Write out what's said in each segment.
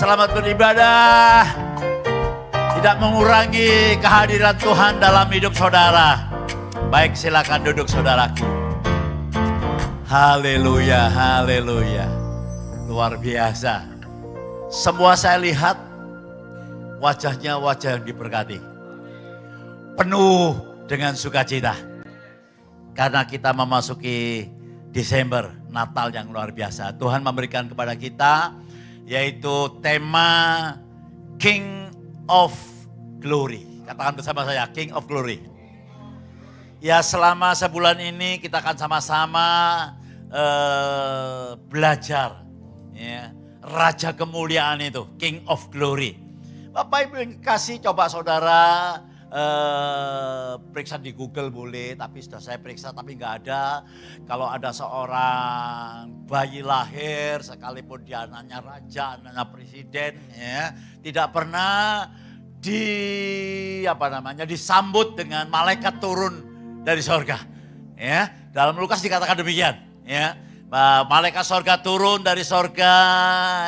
Selamat beribadah. Tidak mengurangi kehadiran Tuhan dalam hidup saudara. Baik, silakan duduk saudaraku. Haleluya, haleluya. Luar biasa. Semua saya lihat wajahnya wajah yang diberkati. Penuh dengan sukacita. Karena kita memasuki Desember, Natal yang luar biasa. Tuhan memberikan kepada kita yaitu tema King of Glory. Katakan bersama saya, King of Glory. Ya, selama sebulan ini kita akan sama-sama belajar. Ya, Raja kemuliaan itu, King of Glory. Bapak Ibu yang kasih, coba saudara periksa di Google boleh, tapi sudah saya periksa tapi nggak ada. Kalau ada seorang bayi lahir, sekalipun dia anaknya raja, anaknya presiden, ya, tidak pernah disambut dengan malaikat turun dari sorga. Ya, dalam Lukas dikatakan demikian. Ya, malaikat sorga turun dari sorga,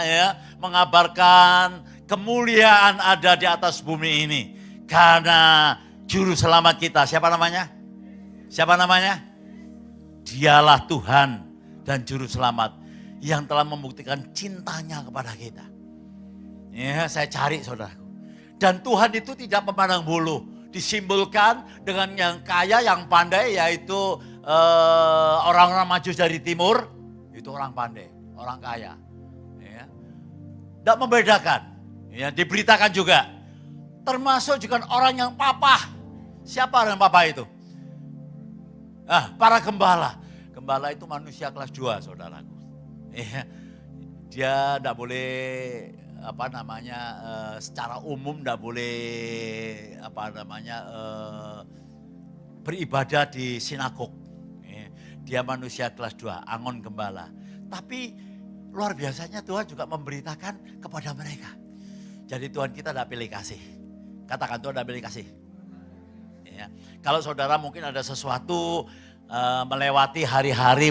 ya, mengabarkan kemuliaan ada di atas bumi ini. Karena juru selamat kita, siapa namanya? Siapa namanya? Dialah Tuhan dan juru selamat yang telah membuktikan cintanya kepada kita. Ya, saya cari saudaraku. Dan Tuhan itu tidak memandang bulu. Disimbolkan dengan yang kaya, yang pandai, yaitu orang-orang Majus dari timur. Itu orang pandai, orang kaya. Ya. Tidak membedakan. Ya, diberitakan juga. Termasuk juga orang yang papa. Siapa orang papa itu? Para gembala. Gembala itu manusia kelas 2, saudaraku. Dia tidak boleh secara umum tidak boleh beribadah di sinagog. Dia manusia kelas 2, angon gembala. Tapi luar biasanya Tuhan juga memberitakan kepada mereka. Jadi Tuhan kita tidak pilih kasih. Katakan Tuhan tidak pilih kasih. Ya. Kalau saudara mungkin ada sesuatu melewati hari-hari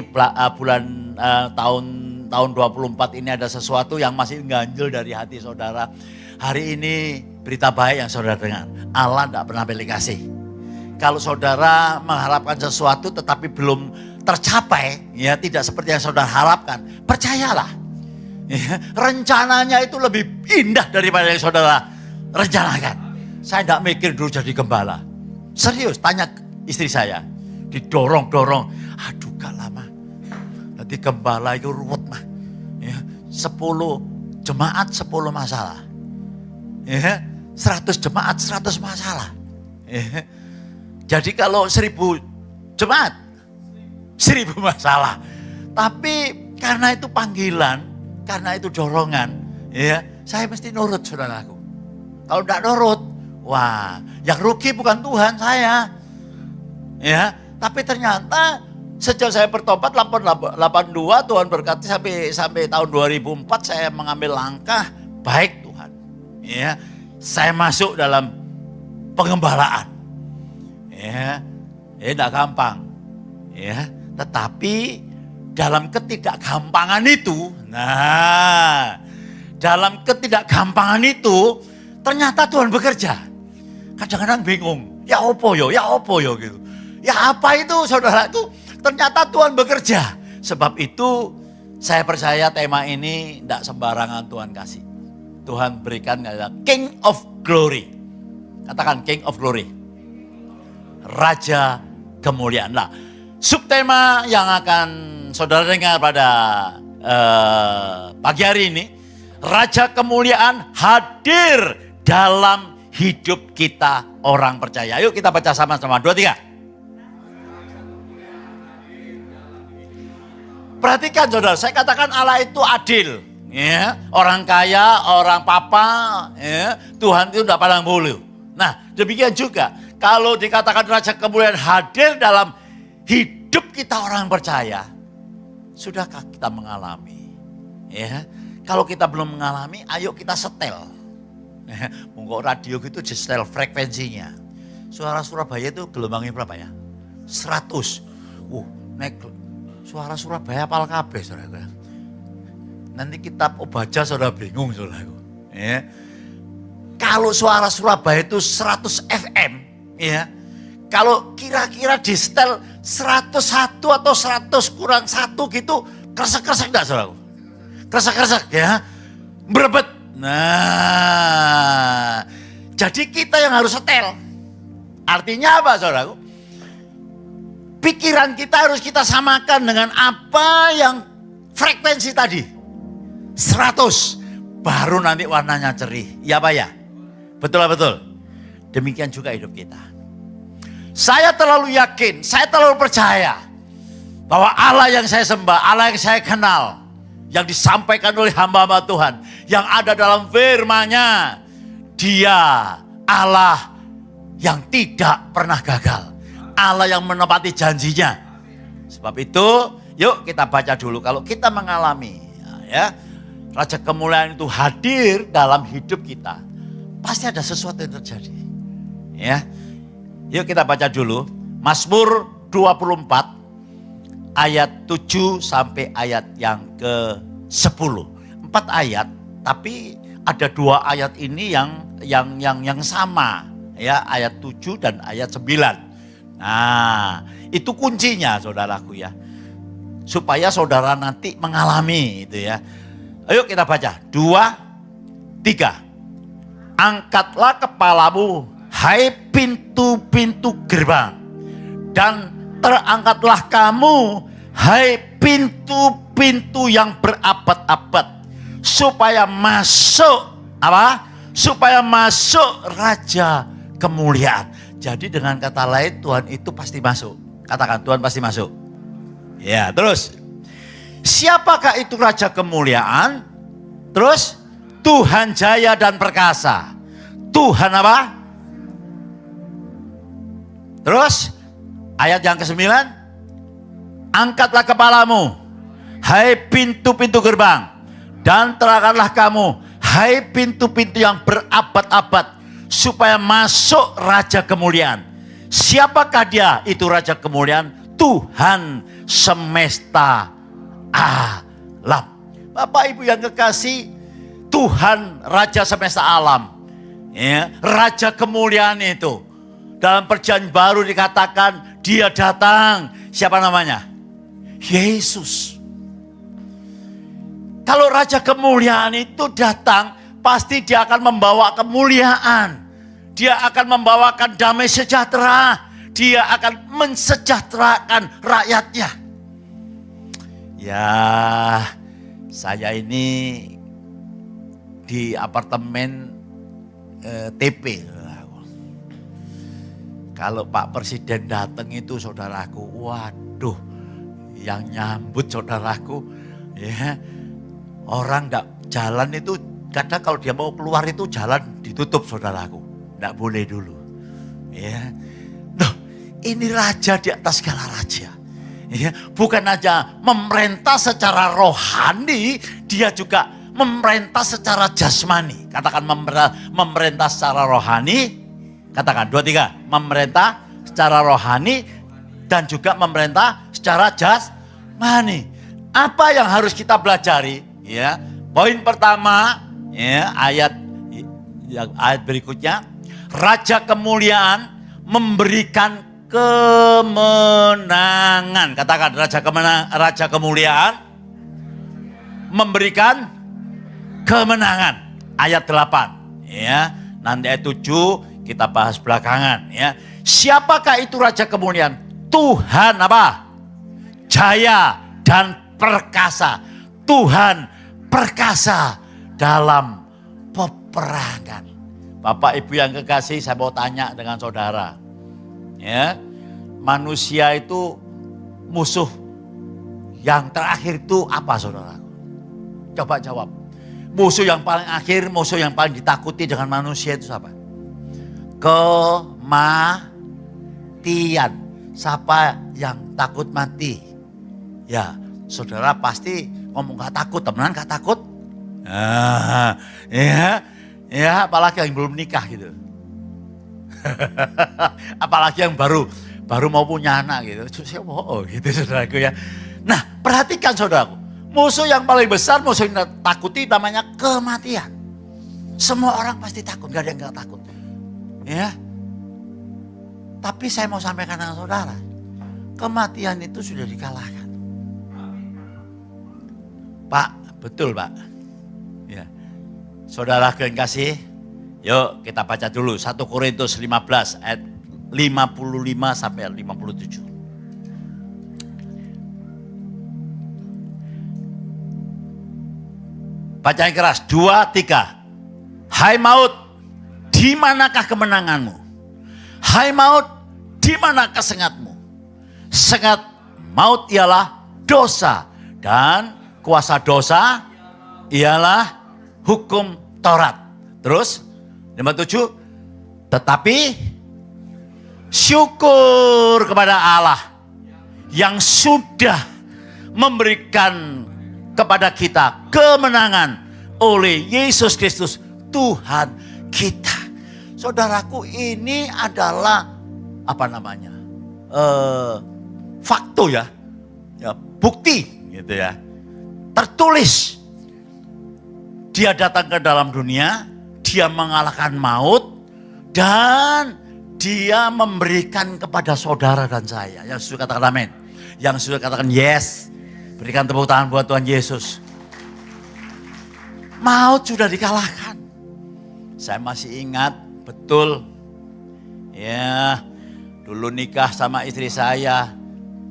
bulan tahun 24 ini, ada sesuatu yang masih ganjil dari hati saudara. Hari ini berita baik yang saudara dengar. Allah tidak pernah pilih kasih. Kalau saudara mengharapkan sesuatu tetapi belum tercapai, ya tidak seperti yang saudara harapkan, percayalah. Ya, rencananya itu lebih indah daripada yang saudara rencanakan. Saya tidak mikir dulu jadi gembala. Serius, tanya istri saya. Didorong-dorong. Aduh, gak lama. Nanti gembala itu ruwet mah. Ya, 10 jemaat 10 masalah. Ya, 100 jemaat 100 masalah. Ya, jadi kalau 1000 jemaat 1000 masalah. Tapi karena itu panggilan, karena itu dorongan, ya, saya mesti nurut saudaraku. Kalau tidak nurut, wah, yang rugi bukan Tuhan, saya. Ya, tapi ternyata sejak saya bertobat 82, Tuhan berkati sampai tahun 2004 saya mengambil langkah baik Tuhan. Ya, saya masuk dalam pengembalaan. Ya, tidak gampang. Ya, tetapi dalam ketidakgampangan itu, dalam ketidakgampangan itu ternyata Tuhan bekerja. Kadang-kadang bingung, ya apa yo gitu. Ya apa itu saudaraku? Ternyata Tuhan bekerja. Sebab itu saya percaya tema ini tidak sembarangan Tuhan kasih. Tuhan berikan adalah King of Glory. Katakan King of Glory. Raja kemuliaan. Nah, subtema yang akan saudara dengar pada pagi hari ini, Raja kemuliaan hadir dalam hidup kita orang percaya. Yuk kita baca sama-sama, 2, 3. Perhatikan saudara, saya katakan Allah itu adil. Ya, orang kaya, orang papa, ya, Tuhan itu tidak pandang bulu. Nah, demikian juga kalau dikatakan Raja kemuliaan hadir dalam hidup kita orang percaya, sudahkah kita mengalami? Ya, kalau kita belum mengalami, ayo kita setel. Mungkin radio gitu setel frekuensinya. Suara Surabaya itu gelombangnya berapa ya? 100. Naik suara Surabaya apal kabeh saudara. Nanti kitab Obaja saudara bingung saudara. Ya. Kalau suara Surabaya itu 100 FM, ya. Kalau kira-kira di setel 101 atau 100 kurang 1 gitu, kresek-kresek enggak saudaraku? Kresek-kresek ya, berebet. Nah, jadi kita yang harus setel. Artinya apa saudaraku? Pikiran kita harus kita samakan dengan apa yang frekuensi tadi. 100, baru nanti warnanya cerih. Ya Pak ya? Betul. Demikian juga hidup kita. Saya terlalu yakin, saya terlalu percaya bahwa Allah yang saya sembah, Allah yang saya kenal, yang disampaikan oleh hamba-hamba Tuhan, yang ada dalam firman-Nya, Dia Allah yang tidak pernah gagal. Allah yang menepati janjinya. Sebab itu, yuk kita baca dulu. Kalau kita mengalami ya, Raja Kemuliaan itu hadir dalam hidup kita, pasti ada sesuatu yang terjadi. Ya. Yuk kita baca dulu. Mazmur 24 ayat 7 sampai ayat yang ke-10. 4 ayat, tapi ada 2 ayat ini yang sama, ya, ayat 7 dan ayat 9. Nah, itu kuncinya saudaraku ya. Supaya saudara nanti mengalami itu ya. Ayo kita baca. 2, 3. Angkatlah kepalamu, hai pintu-pintu gerbang. Dan terangkatlah kamu, hai pintu-pintu yang berabad-abad. Supaya masuk, apa? Supaya masuk Raja Kemuliaan. Jadi dengan kata lain Tuhan itu pasti masuk. Katakan Tuhan pasti masuk. Ya terus. Siapakah itu Raja Kemuliaan? Terus Tuhan jaya dan perkasa. Tuhan apa? Terus ayat yang ke-9. Angkatlah kepalamu, hai pintu-pintu gerbang. Dan terangkatlah kamu, hai pintu-pintu yang berabad-abad. Supaya masuk Raja Kemuliaan. Siapakah dia? Itu Raja Kemuliaan, Tuhan semesta alam. Bapak Ibu yang kekasih, Tuhan Raja semesta alam, ya, Raja Kemuliaan itu dalam Perjanjian Baru dikatakan dia datang. Siapa namanya? Yesus. Kalau Raja Kemuliaan itu datang, pasti dia akan membawa kemuliaan. Dia akan membawakan damai sejahtera. Dia akan mensejahterakan rakyatnya. Ya, saya ini di apartemen TP. Kalau Pak Presiden datang itu saudaraku, waduh, yang nyambut saudaraku, ya, orang enggak jalan itu. Kadang kalau dia mau keluar itu jalan ditutup saudaraku. Tidak boleh dulu. Ya. Loh, ini raja di atas segala raja. Ya. Bukan aja memerintah secara rohani, dia juga memerintah secara jasmani. Katakan memerintah secara rohani. Katakan 2, 3. Memerintah secara rohani dan juga memerintah secara jasmani. Apa yang harus kita pelajari? Ya. Poin pertama, ya, ayat berikutnya, Raja Kemuliaan memberikan kemenangan. Katakan Raja Kemuliaan memberikan kemenangan. Ayat 8, ya. Nanti ayat 7 kita bahas belakangan, ya. Siapakah itu Raja Kemuliaan? Tuhan apa? Jaya dan perkasa. Tuhan perkasa dalam peperangan. Bapak Ibu yang kekasih, saya mau tanya dengan saudara. Ya, manusia itu musuh yang terakhir itu apa saudara? Coba jawab. Musuh yang paling akhir, musuh yang paling ditakuti dengan manusia itu siapa? Kematian. Siapa yang takut mati? Ya, saudara pasti ngomong gak takut, temenan gak takut? Ya, apalagi yang belum nikah gitu. Apalagi yang baru mau punya anak gitu. Gitu saudaraku ya. Nah, perhatikan saudaraku. Musuh yang paling besar, musuh yang takuti namanya kematian. Semua orang pasti takut, gak ada yang gak takut. Ya. Tapi saya mau sampaikan dengan saudara, kematian itu sudah dikalahkan. Pak, betul Pak. Ya. Saudara yang kasih, yuk kita baca dulu 1 Korintus 15 ayat 55 sampai 57. Baca yang keras, 2, 3. Hai maut, di manakah kemenanganmu? Hai maut, di manakah sengatmu? Sengat maut ialah dosa, dan kuasa dosa ialah hukum Taurat. Terus, 57. Tetapi syukur kepada Allah yang sudah memberikan kepada kita kemenangan oleh Yesus Kristus Tuhan kita. Saudaraku, ini adalah apa namanya? Fakto ya. Bukti gitu ya. Tertulis. Dia datang ke dalam dunia, dia mengalahkan maut, dan dia memberikan kepada saudara dan saya. Yang sudah katakan amin. Yang sudah katakan yes. Berikan tepuk tangan buat Tuhan Yesus. Maut sudah dikalahkan. Saya masih ingat betul. Ya, dulu nikah sama istri saya.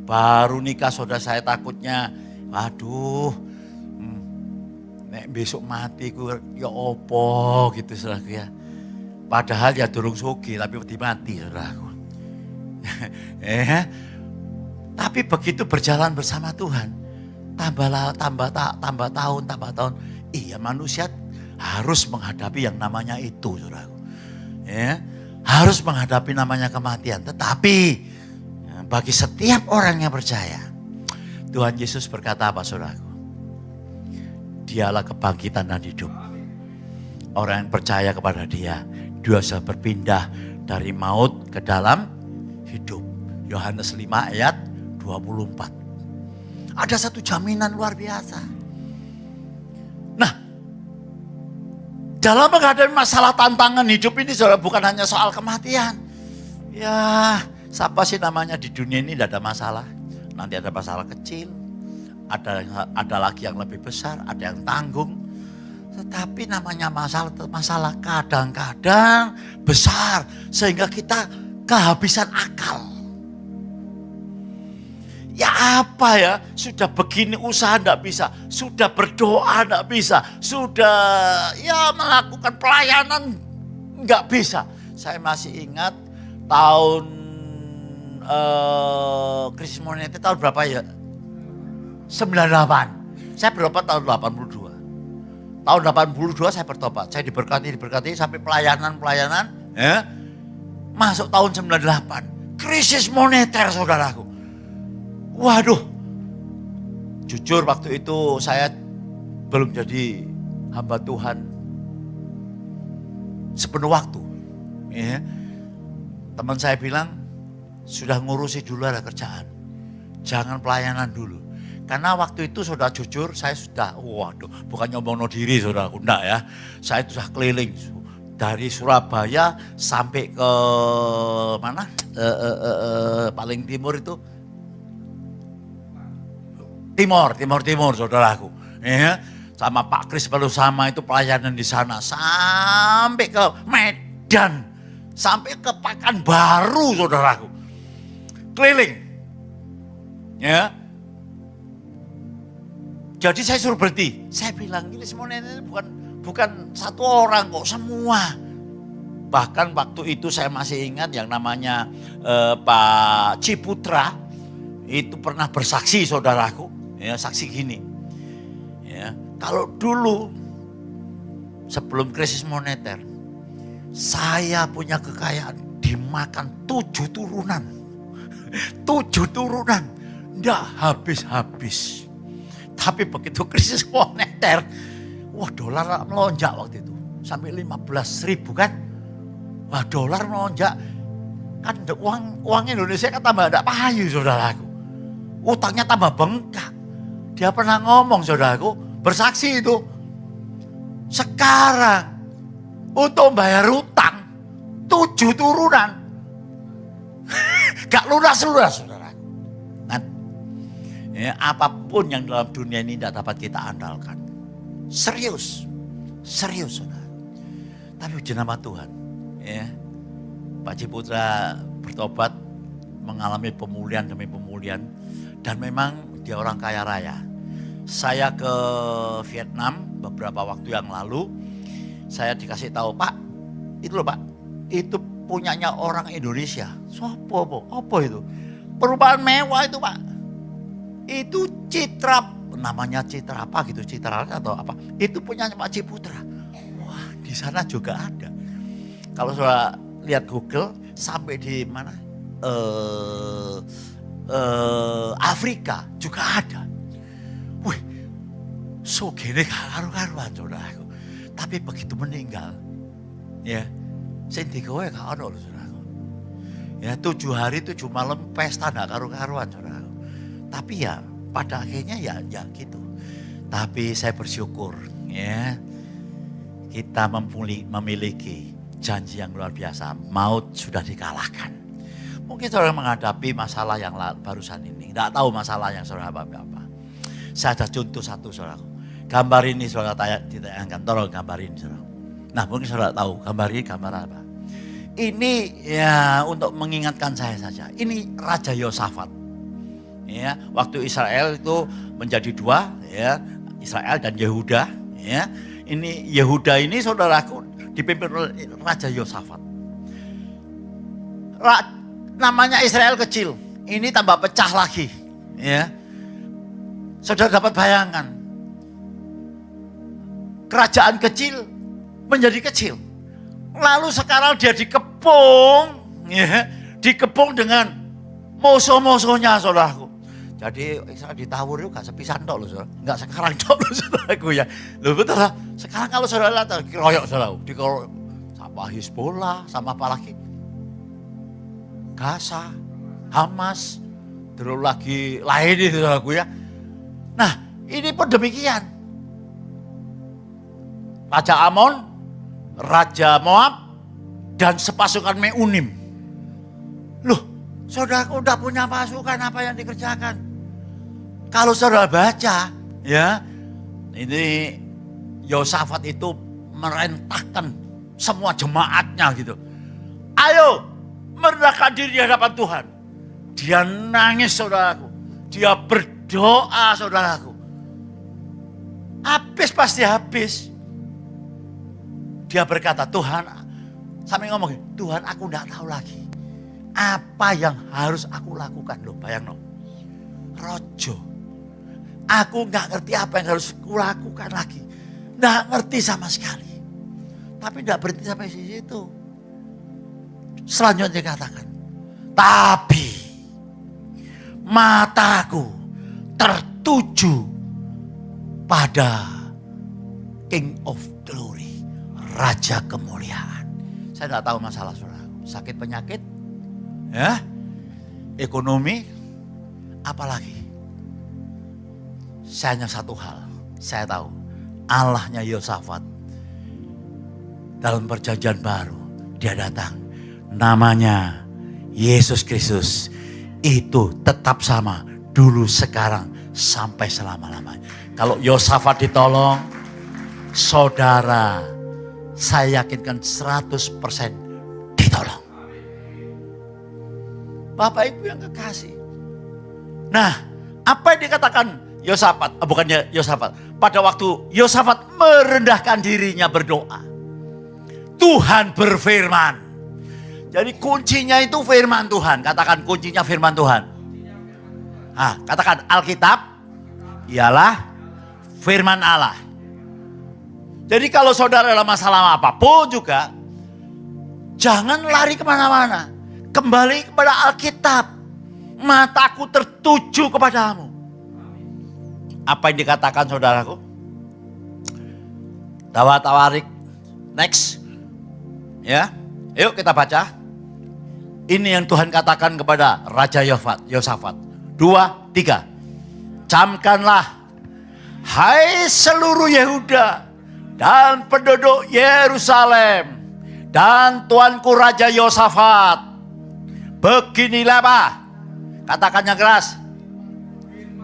Baru nikah saudara saya takutnya. Waduh, nek besok mati ku ya opo gitu saudaraku ya. Padahal ya durung sugi tapi mati saudaraku. Tapi begitu berjalan bersama Tuhan, tambah tahun, iya manusia harus menghadapi yang namanya itu, saudaraku. Ya, harus menghadapi namanya kematian. Tetapi bagi setiap orang yang percaya, Tuhan Yesus berkata apa, saudaraku? Dialah kebangkitan dan hidup. Orang yang percaya kepada dia sudah berpindah dari maut ke dalam hidup. Yohanes 5 ayat 24. Ada satu jaminan luar biasa. Nah, dalam menghadapi masalah tantangan hidup ini saudara, bukan hanya soal kematian. Ya, siapa sih namanya di dunia ini tidak ada masalah. Nanti ada masalah kecil, ada lagi yang lebih besar, ada yang tanggung. Tetapi namanya masalah kadang-kadang besar sehingga kita kehabisan akal. Ya apa ya, sudah begini usaha enggak bisa, sudah berdoa enggak bisa, sudah ya melakukan pelayanan enggak bisa. Saya masih ingat tahun krisis moneter tahun berapa ya? 98. Saya bertobat tahun 82. Tahun 82 saya bertobat, saya diberkati sampai pelayanan ya. Masuk tahun 98, krisis moneter saudaraku. Waduh, jujur waktu itu saya belum jadi hamba Tuhan sepenuh waktu. Ya. Teman saya bilang, sudah ngurusi dulu ada kerjaan, jangan pelayanan dulu. Karena waktu itu sudah jujur, saya sudah, waduh, bukan nyombong diri saudara, enggak ya. Saya sudah keliling dari Surabaya sampai ke mana? Paling timur itu. Timur saudaraku. Ya, sama Pak Kris baru sama itu pelayanan di sana. Sampai ke Medan. Sampai ke Pekanbaru saudaraku. Keliling. Ya. Jadi saya suruh berhenti. Saya bilang ini semuanya ini bukan satu orang kok, semua. Bahkan waktu itu saya masih ingat yang namanya Pak Ciputra. Itu pernah bersaksi saudaraku. Ya, saksi gini, ya, kalau dulu sebelum krisis moneter, saya punya kekayaan dimakan 7 turunan, 7 turunan, nggak habis-habis. Tapi begitu krisis moneter, wah dolar melonjak waktu itu, sampai 15.000 kan, wah dolar melonjak, kan uang Indonesia kan tambah nggak payu saudaraku, utangnya tambah bengkak. Dia pernah ngomong saudaraku, bersaksi itu. Sekarang untuk bayar utang 7 turunan. Gak lunas-lunas, saudara. Nah, ya, apapun yang dalam dunia ini tidak dapat kita andalkan. Serius, saudara. Tapi puji nama Tuhan, ya, Pak Ciputra bertobat, mengalami pemulihan demi pemulihan, dan memang dia orang kaya raya. Saya ke Vietnam beberapa waktu yang lalu, saya dikasih tahu, Pak, itu loh Pak, itu punyanya orang Indonesia. Apa itu? Perubahan mewah itu Pak. Itu Citra, namanya Citra apa gitu, Citra atau apa. Itu punyanya Pak Ciputra. Wah, di sana juga ada. Kalau sudah lihat Google, sampai di mana? Afrika juga ada. Wih, so gini karu-karuan saudaraku. Tapi begitu meninggal, ya, sing digawe gak ono lho saudaraku. Ya 7 hari 7 malam pesta gak karu-karuan saudaraku. Tapi ya pada akhirnya ya gitu. Tapi saya bersyukur, ya, kita memiliki janji yang luar biasa. Maut sudah dikalahkan. Mungkin saudara menghadapi masalah yang barusan ini. Tidak tahu masalah yang saudara apa. Saya ada contoh satu saudaraku. Gambar ini saudara ditayangkan. Tolong gambar ini saudara. Nah mungkin saudara tahu gambar ini gambar apa. Ini ya untuk mengingatkan saya saja. Ini Raja Yosafat. Ya, waktu Israel itu menjadi 2, ya, Israel dan Yehuda. Ya, ini Yehuda ini saudaraku dipimpin oleh Raja Yosafat. Namanya Israel kecil, ini tambah pecah lagi, ya. Saudara dapat bayangkan, kerajaan kecil menjadi kecil. Lalu sekarang dia dikepung, ya, dikepung dengan musuh-musuhnya, saudaraku. Jadi Israel ditawur itu gak sepisan tok loh, saudara. Enggak sekarang tok loh, saudaraku ya. Loh betul lah. Sekarang kalau saudara lihat dikeroyok, saudaraku, dikeroyok sama Hizbollah, sama apa lagi? Gaza, Hamas, terus lagi lain itu saudaraku ya. Nah ini pun demikian. Raja Amon, Raja Moab, dan sepasukan Meunim. Loh saudaraku udah punya pasukan, apa yang dikerjakan? Kalau saudara baca ya, ini Yosafat itu merentahkan semua jemaatnya gitu. Ayo merendahkan diri di hadapan Tuhan. Dia nangis saudaraku. Dia berdoa saudaraku. Habis pasti habis. Dia berkata, Tuhan, sampai ngomong, Tuhan aku enggak tahu lagi. Apa yang harus aku lakukan loh, bayang loh. Rojo. Aku enggak ngerti apa yang harus aku lakukan lagi. Enggak ngerti sama sekali. Tapi enggak berhenti sampai di situ. Selanjutnya dikatakan, tapi mataku tertuju pada King of Glory, Raja Kemuliaan. Saya tidak tahu masalah saudara, sakit penyakit, ya, ekonomi, apalagi. Saya hanya satu hal, saya tahu Allahnya Yosafat dalam perjanjian baru dia datang. Namanya Yesus Kristus itu tetap sama dulu, sekarang, sampai selama-lamanya. Kalau Yosafat ditolong, saudara, saya yakinkan 100% ditolong. Bapak Ibu yang kekasih. Nah, apa yang dikatakan Yosafat? Bukannya Yosafat. Pada waktu Yosafat merendahkan dirinya berdoa, Tuhan berfirman. Jadi kuncinya itu firman Tuhan. Katakan kuncinya firman Tuhan. Nah, katakan Alkitab ialah firman Allah. Jadi kalau saudara dalam masalah apapun juga, jangan lari kemana-mana. Kembali kepada Alkitab. Mataku tertuju kepadamu. Apa yang dikatakan saudaraku? Tawarik. Next. Ya, yuk kita baca. Ini yang Tuhan katakan kepada Raja Yosafat. 2, 3. Camkanlah, hai seluruh Yehuda dan penduduk Yerusalem dan tuanku Raja Yosafat. Beginilah apa? Katakan yang keras.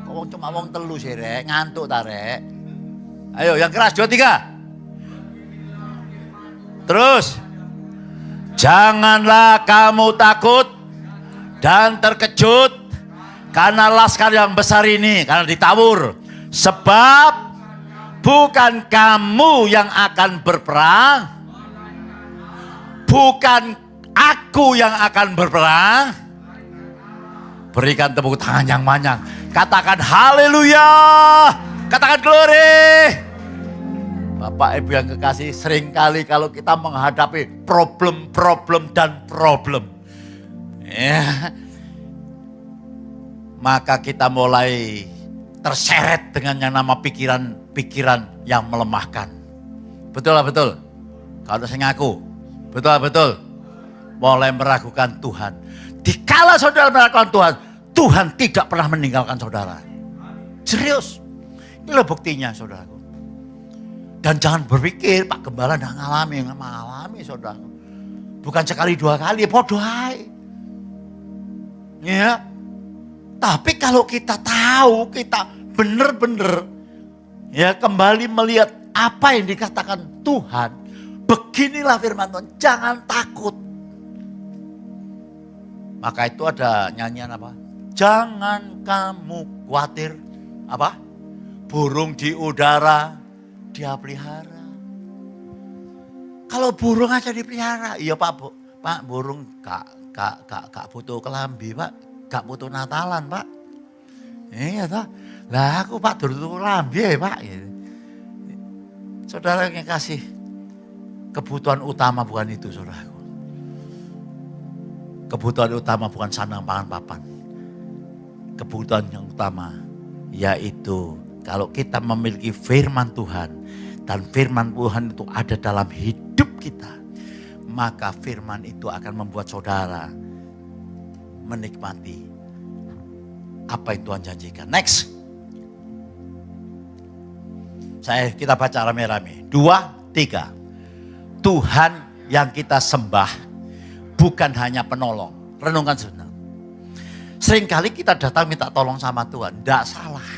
Kok cuma wong telu sih rek, ngantuk ta rek. Ayo yang keras, 2, 3. Terus. Janganlah kamu takut dan terkejut karena laskar yang besar ini, karena ditawur. Sebab bukan kamu yang akan berperang, bukan aku yang akan berperang. Berikan tepuk tangan yang panjang. Katakan haleluya. Katakan glory. Bapak Ibu yang kekasih, seringkali kalau kita menghadapi problem ya, maka kita mulai terseret dengan yang nama pikiran yang melemahkan. Betul lah betul. Kalau saya ngaku, betul. Mulai meragukan Tuhan. Dikala saudara meragukan Tuhan, Tuhan tidak pernah meninggalkan saudara. Serius. Inilah buktinya saudaraku. Dan jangan berpikir Pak Gembala tidak mengalami saudara. Bukan sekali 2 kali, bodoh aja. Ya. Tapi kalau kita tahu, kita benar-benar ya kembali melihat apa yang dikatakan Tuhan. Beginilah firman Tuhan, jangan takut. Maka itu ada nyanyian apa? Jangan kamu khawatir. Apa? Burung di udara dia pelihara. Kalau burung aja dipelihara, iya Pak burung gak butuh kelambi Pak, gak butuh Natalan Pak. Iya toh, lah aku Pak butuh kelambi ya Pak. Saudara yang kasih, kebutuhan utama bukan itu saudaraku. Kebutuhan utama bukan sandang pangan papan. Kebutuhan yang utama yaitu kalau kita memiliki firman Tuhan dan firman Tuhan itu ada dalam hidup kita, maka firman itu akan membuat saudara menikmati apa yang Tuhan janjikan. Next. Kita baca rame-rame. 2, 3. Tuhan yang kita sembah bukan hanya penolong. Renungkan sebentar. Seringkali kita datang minta tolong sama Tuhan. Tidak salah.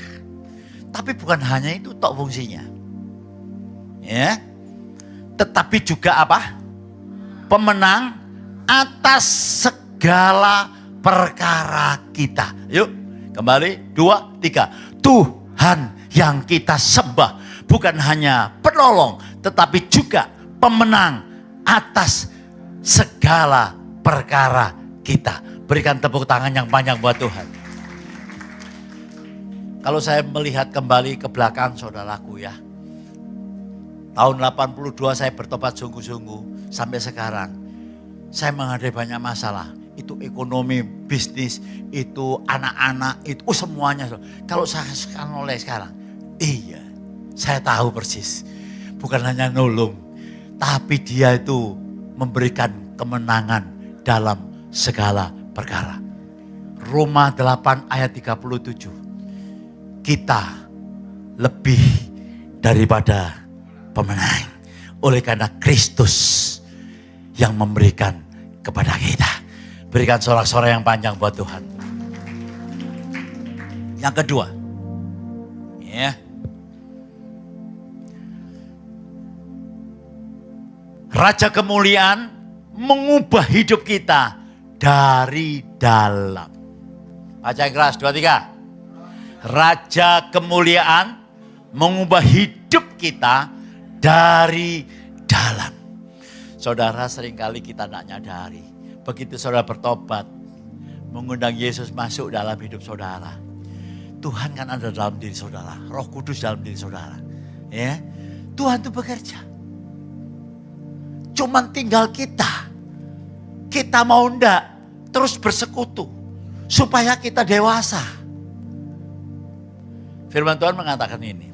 Tapi bukan hanya itu tok fungsinya. Ya. Tetapi juga apa? Pemenang atas segala perkara kita. Yuk kembali 2, 3. Tuhan yang kita sembah bukan hanya penolong. Tetapi juga pemenang atas segala perkara kita. Berikan tepuk tangan yang panjang buat Tuhan. Kalau saya melihat kembali ke belakang saudaraku ya. Tahun 82 saya bertobat sungguh-sungguh. Sampai sekarang saya menghadapi banyak masalah. Itu ekonomi, bisnis, itu anak-anak, itu semuanya. Kalau saya oleh sekarang, iya saya tahu persis. Bukan hanya nolong, tapi dia itu memberikan kemenangan dalam segala perkara. Roma 8 ayat 37. Kita lebih daripada pemenang. Oleh karena Kristus yang memberikan kepada kita. Berikan sorak-sorai yang panjang buat Tuhan. Yang kedua. Ya. Raja kemuliaan mengubah hidup kita dari dalam. Baca yang keras, 2, 3. Raja kemuliaan mengubah hidup kita dari dalam. Saudara, seringkali kita tidak nyadari. Begitu saudara bertobat, mengundang Yesus masuk dalam hidup saudara. Tuhan kan ada dalam diri saudara. Roh Kudus dalam diri saudara. Ya, Tuhan itu bekerja. Cuman tinggal kita. Kita mau ndak terus bersekutu. Supaya kita dewasa. Firman Tuhan mengatakan ini.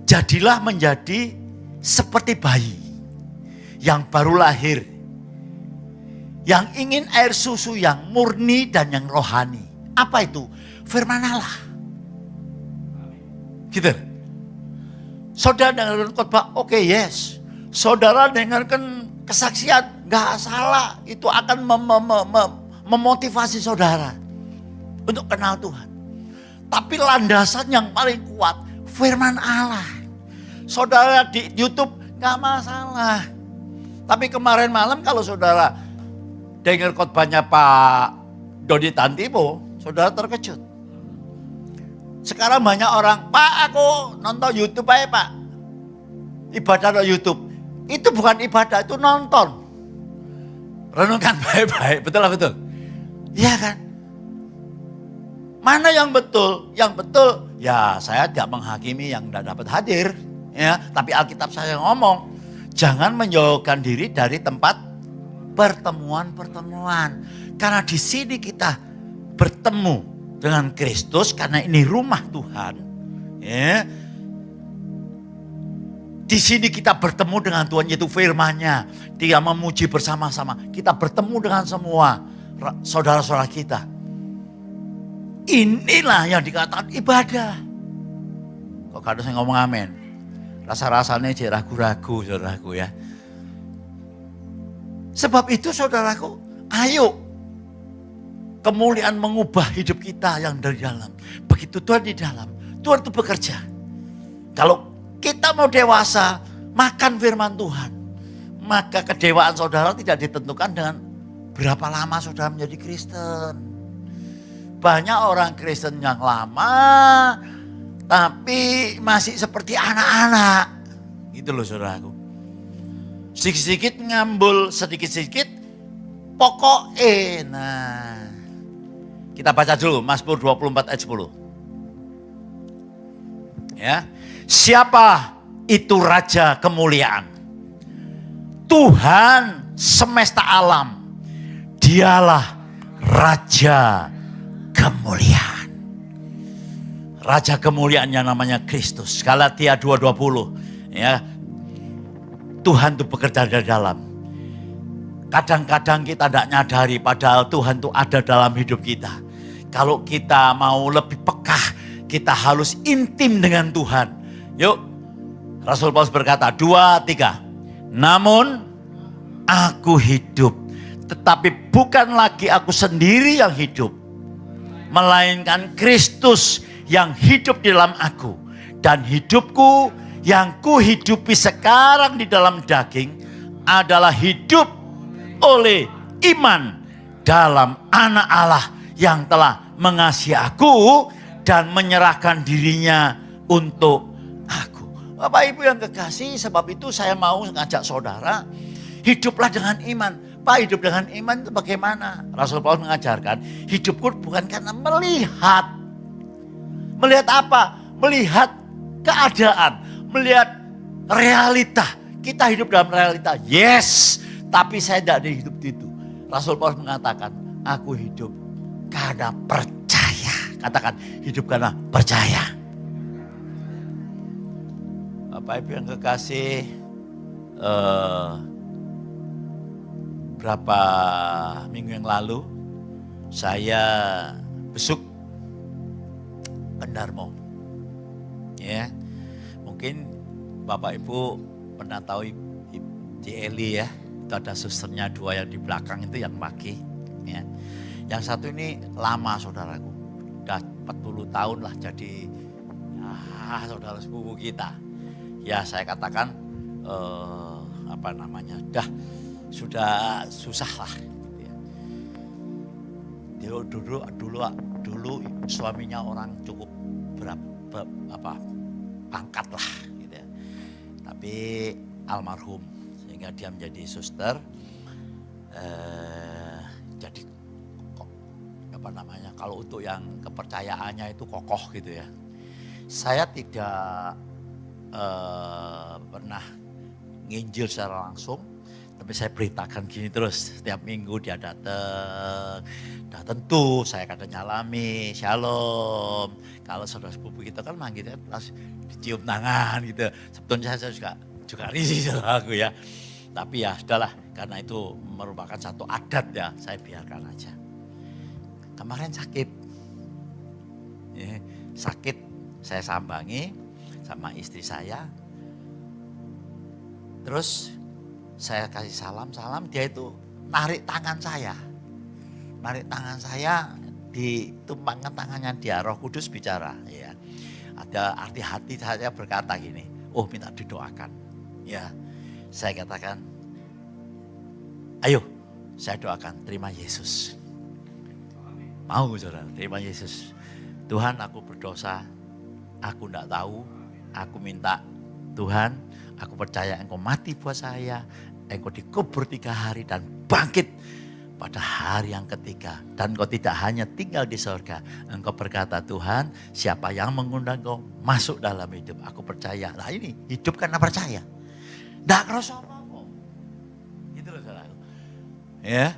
Jadilah menjadi seperti bayi yang baru lahir. Yang ingin air susu yang murni dan yang rohani. Apa itu? Firman Allah. Gitu. Saudara dengarkan khotbah, oke, yes. Saudara dengarkan kesaksian, gak salah. Itu akan memotivasi saudara untuk kenal Tuhan. Tapi landasan yang paling kuat, firman Allah. Saudara di YouTube gak masalah. Tapi kemarin malam kalau saudara dengar khotbahnya Pak Dodi Tantibo, saudara terkejut. Sekarang banyak orang, Pak aku nonton YouTube aja Pak. Ibadah di YouTube. Itu bukan ibadah, itu nonton. Renungkan baik-baik, betul lah betul. Iya kan? Mana yang betul? Yang betul, ya saya tidak menghakimi yang tidak dapat hadir. Ya, tapi Alkitab saya ngomong, jangan menjauhkan diri dari tempat pertemuan-pertemuan. Karena di sini kita bertemu dengan Kristus karena ini rumah Tuhan. Ya. Di sini kita bertemu dengan Tuhan yaitu firman-Nya. Dia memuji bersama-sama. Kita bertemu dengan semua saudara-saudara kita. Inilah yang dikatakan ibadah. Kok kadang saya ngomong amin. Rasa-rasanya jadi ragu-ragu saudaraku ya. Sebab itu saudaraku, ayo. Kemuliaan mengubah hidup kita yang dari dalam. Begitu Tuhan di dalam, Tuhan itu bekerja. Kalau kita mau dewasa, makan firman Tuhan. Maka kedewaan saudara tidak ditentukan dengan berapa lama saudara menjadi Kristen. Banyak orang Kristen yang lama, tapi masih seperti anak-anak. Gitu loh saudaraku. Sedikit-sedikit ngambul, sedikit-sedikit pokoknya. Nah. Kita baca dulu Mazmur 24 ayat 10. Ya. Siapa itu raja kemuliaan? Tuhan semesta alam. Dialah raja kemuliaan. Raja kemuliaan yang namanya Kristus. Galatia 2:20. Ya. Tuhan itu bekerja dari dalam. Kadang-kadang kita tidak nyadari padahal Tuhan itu ada dalam hidup kita. Kalau kita mau lebih peka, kita harus intim dengan Tuhan. Yuk, Rasul Paulus berkata, 2, 3. Namun aku hidup, tetapi bukan lagi aku sendiri yang hidup. Melainkan Kristus yang hidup di dalam aku. Dan hidupku yang kuhidupi sekarang di dalam daging adalah hidup oleh iman dalam Anak Allah yang telah mengasihi aku dan menyerahkan dirinya untuk aku. Bapak Ibu yang kekasih, sebab itu saya mau ngajak saudara, hiduplah dengan iman. Pak, hidup dengan iman itu bagaimana? Rasul Paulus mengajarkan, hidupku bukan karena melihat. Melihat apa? Melihat keadaan, melihat realita. Kita hidup dalam realita, yes. Tapi saya tidak ada hidup itu. Rasul Paulus mengatakan, aku hidup karena percaya. Katakan, hidup karena percaya. Bapak Ibu yang kekasih, berapa minggu yang lalu saya besuk Pendarmo. Ya, mungkin Bapak Ibu pernah tahu Di Eli ya. Itu ada susternya 2 yang di belakang itu yang maki. Ya. Yang satu ini lama saudaraku. Udah 40 tahun lah jadi saudara sepupu kita. Ya saya katakan sudah susah lah. Ya. Dulu suaminya orang cukup pangkat lah. Gitu ya. Tapi almarhum. Sehingga dia menjadi suster, jadi kalau untuk yang kepercayaannya itu kokoh gitu ya. Saya tidak pernah nginjil secara langsung, tapi saya beritakan gini terus. Setiap minggu dia datang tuh saya kata nyalami, shalom. Kalau saudara sepupu kita kan manggilnya dicium tangan gitu. Sebetulnya saya juga risih saudaraku ya. Tapi ya sudahlah, karena itu merupakan satu adat ya, saya biarkan aja. Kemarin sakit, saya sambangi sama istri saya, Terus saya kasih salam, dia itu narik tangan saya. Narik tangan saya, ditumpangkan tangannya dia, Roh Kudus bicara. Ya. Ada arti hati saya berkata gini, oh minta didoakan. Ya, saya katakan, ayo saya doakan, terima Yesus. Mau saudara, terima Yesus. Tuhan, aku berdosa, aku tidak tahu, aku minta Tuhan, aku percaya Engkau mati buat saya, Engkau dikubur 3 hari dan bangkit pada hari yang ketiga. Dan Engkau tidak hanya tinggal di surga, Engkau berkata, Tuhan, siapa yang mengundang Engkau masuk dalam hidup, aku percaya. Nah ini hidup karena percaya. Tidak kerasa apa-apa. Gitu loh saudara. Ya.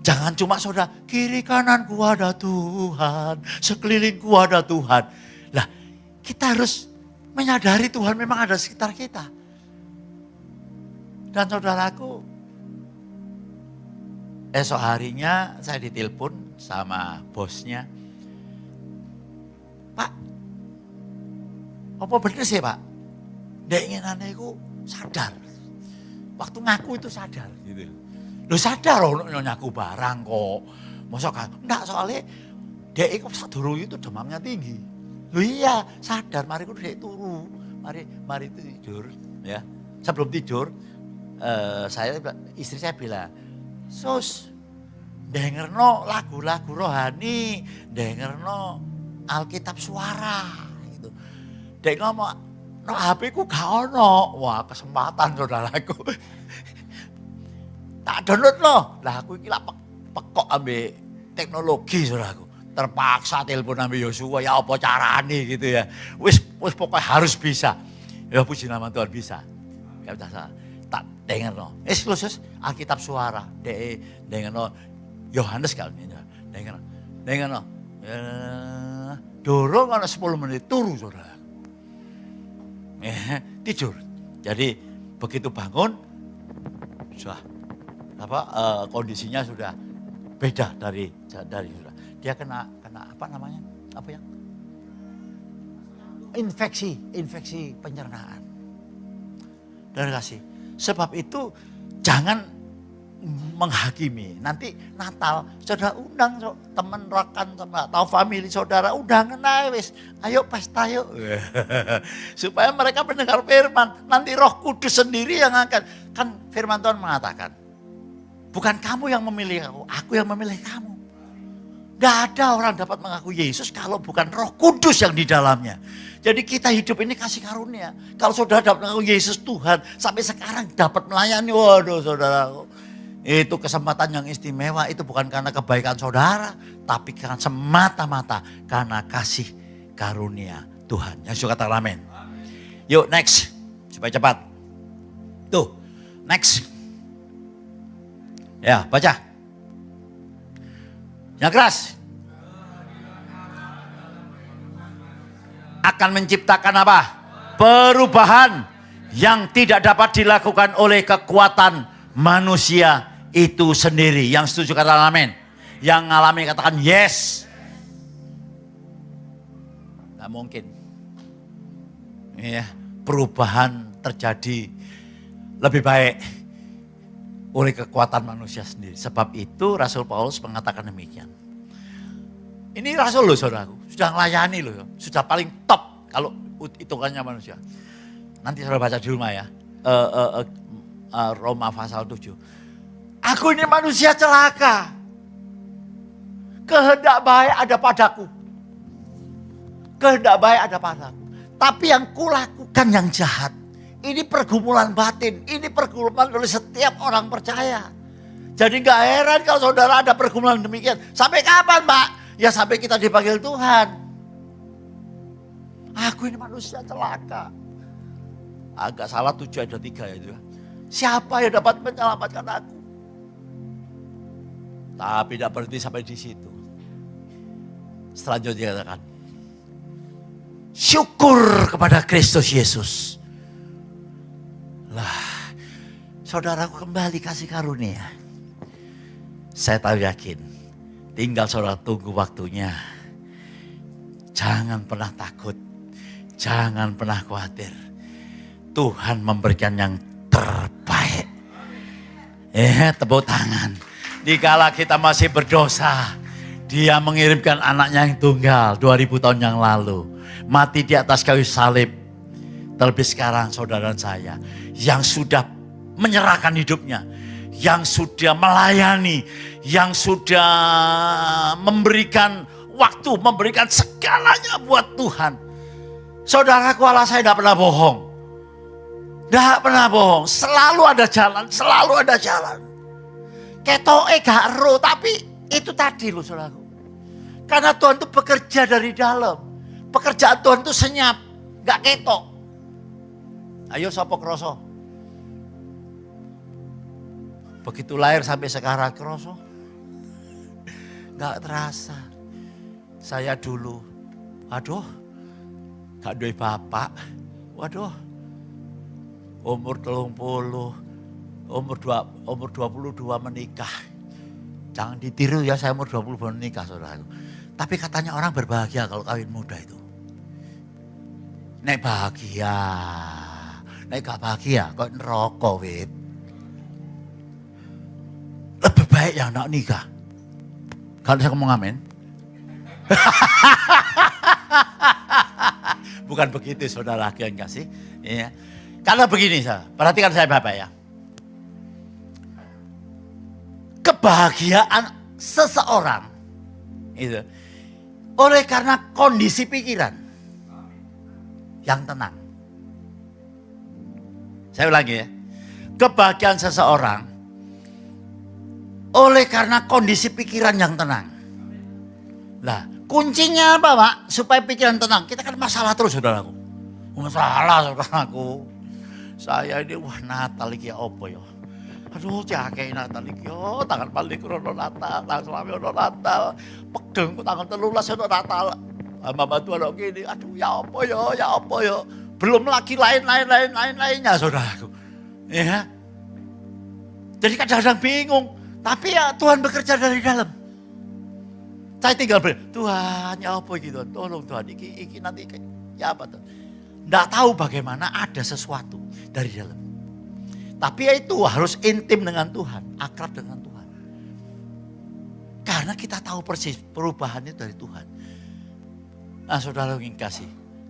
Jangan cuma saudara, kiri kananku ada Tuhan, sekelilingku ada Tuhan. Lah, kita harus menyadari Tuhan memang ada di sekitar kita. Dan saudaraku, esok harinya saya ditelepon sama bosnya. Pak, apa bener sih Pak? Dia inginannya itu sadar. Waktu ngaku itu sadar. Gitu. Loh sadar loh nyaku barang kok. Masa kan? Enggak, soalnya dia itu saduru itu demamnya tinggi. Loh iya, sadar, mari ku dia turu. Mari tidur. Ya. Sebelum tidur, istri saya bilang, Sus, dengerno lagu-lagu rohani, dengerno Alkitab suara. Gitu. Dia ngomong, no HP ku gak ono. Wah kesempatan saudaraku. Tak download loh. Lah aku ini pekok ambil teknologi saudaraku. Terpaksa telepon ambil Yosua, ya apa carane gitu ya. Wis pokoknya harus bisa. Ya puji nama Tuhan bisa. Gak bisa tak denger no. Khusus Alkitab suara. Denger no. Yohanes kalau ini. Denger no. Dorong ada 10 menit turu saudara. Tidur. Jadi begitu bangun. Sudah. Kondisinya sudah beda dari sudah. Dia kena apa namanya? Apa ya? Infeksi pencernaan. Dan kasih. Sebab itu jangan menghakimi. Nanti Natal saudara undang teman rekan sama atau family saudara undangan wis. Ayo pesta yuk. Supaya mereka mendengar firman. Nanti Roh Kudus sendiri yang akan. Kan firman Tuhan mengatakan, bukan kamu yang memilih aku yang memilih kamu. Gak ada orang dapat mengaku Yesus kalau bukan Roh Kudus yang di dalamnya. Jadi kita hidup ini kasih karunia. Kalau saudara dapat mengaku Yesus Tuhan, sampai sekarang dapat melayani, waduh saudara. Itu kesempatan yang istimewa, itu bukan karena kebaikan saudara, tapi karena semata-mata karena kasih karunia Tuhan. Yang suka katakan amin. Yuk next, supaya cepat. Tuh, next. Ya, baca. Yang keras. Akan menciptakan apa? Perubahan yang tidak dapat dilakukan oleh kekuatan manusia itu sendiri. Yang setuju katakan amin. Yang ngalami katakan yes. Gak mungkin. Ya, perubahan terjadi lebih baik oleh kekuatan manusia sendiri. Sebab itu Rasul Paulus mengatakan demikian. Ini Rasul loh saudaraku, sudah melayani loh, sudah paling top kalau hitungannya manusia. Nanti saudara baca di rumah ya, Roma pasal 7. Aku ini manusia celaka, kehendak baik ada padaku. Kehendak baik ada padaku, tapi yang kulakukan yang jahat. Ini pergumulan batin, ini pergumulan oleh setiap orang percaya. Jadi gak heran kalau saudara ada pergumulan demikian. Sampai kapan Pak? Ya sampai kita dipanggil Tuhan. Aku ini manusia celaka. Agak salah 7 ada 3 ya itu. Siapa yang dapat menyelamatkan aku? Tapi tidak berhenti sampai di situ. Selanjutnya dikatakan, syukur kepada Kristus Yesus. Lah, saudaraku kembali kasih karunia. Saya tahu yakin, tinggal saudara tunggu waktunya. Jangan pernah takut, jangan pernah khawatir. Tuhan memberikan yang terbaik. Tepuk tangan. Dikala kita masih berdosa, Dia mengirimkan anaknya yang tunggal 2000 tahun yang lalu. Mati di atas kayu salib. Terlebih sekarang saudara dan saya yang sudah menyerahkan hidupnya, yang sudah melayani, yang sudah memberikan waktu, memberikan segalanya buat Tuhan. Saudaraku, Allah, saya tidak pernah bohong. Tidak pernah bohong. Selalu ada jalan, selalu ada jalan. Ketoke gak ero, tapi itu tadi loh saudaraku. Karena Tuhan itu bekerja dari dalam. Pekerjaan Tuhan itu senyap, gak ketok. Ayo sapa kroso? Begitu lahir sampai sekarang kroso? Gak terasa. Saya dulu, aduh, gak duwe bapak. Waduh, umur 30, umur 22 menikah. Jangan ditiru ya, saya umur 20 menikah saudaraku. Tapi katanya orang berbahagia kalau kawin muda itu. Nek bahagia, nek gak bahagia kok neraka wit. Lebih baik yang nak nikah. Kalau saya ngomong amin. Bukan begitu saudara yang kasih. Ya. Karena begini, perhatikan saya Bapak ya. Kebahagiaan seseorang itu oleh karena kondisi pikiran yang tenang. Saya ulangi ya. Kebahagiaan seseorang oleh karena kondisi pikiran yang tenang. Lah, kuncinya apa Pak? Supaya pikiran tenang. Kita kan masalah terus saudaraku. Masalah saudaraku. Saya ini wah Natal iki apa ya? Aduh jake Natal iki yo, tangan paling krono Natal, tangan selama ono Natal. Pegeng tangan 13 ono Natal. Mama tua lo gini, aduh ya apa ya. Belum lagi lainnya saudaraku. Ya. Jadi kadang-kadang bingung. Tapi ya Tuhan bekerja dari dalam. Saya tinggal Tuhan ya apa gitu. Tolong Tuhan, iki nanti ya apa tuh. Nggak tahu bagaimana ada sesuatu dari dalam. Tapi ya itu harus intim dengan Tuhan. Akrab dengan Tuhan. Karena kita tahu persis perubahan itu dari Tuhan. Nah saudara ingin kasih.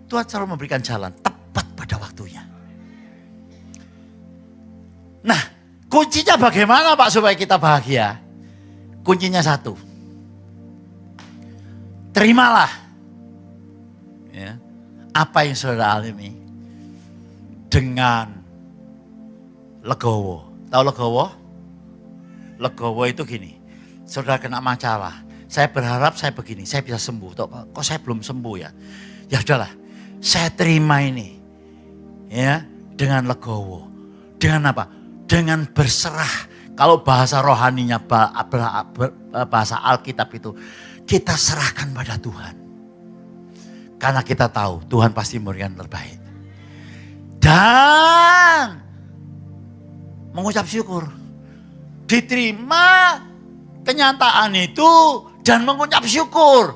Tuhan selalu memberikan jalan tepat pada waktunya. Nah kuncinya bagaimana Pak supaya kita bahagia? Kuncinya satu. Terimalah. Ya. Apa yang saudara alami dengan legowo. Tahu legowo? Legowo itu gini. Saudara kena masalah. Saya berharap saya begini, saya bisa sembuh. Kok saya belum sembuh ya? Ya udahlah, saya terima ini. Ya, dengan legowo. Dengan apa? Dengan berserah. Kalau bahasa rohaninya, bahasa Alkitab itu, kita serahkan pada Tuhan. Karena kita tahu Tuhan pasti memberikan terbaik. Dan mengucap syukur. Diterima kenyataan itu dan mengucap syukur.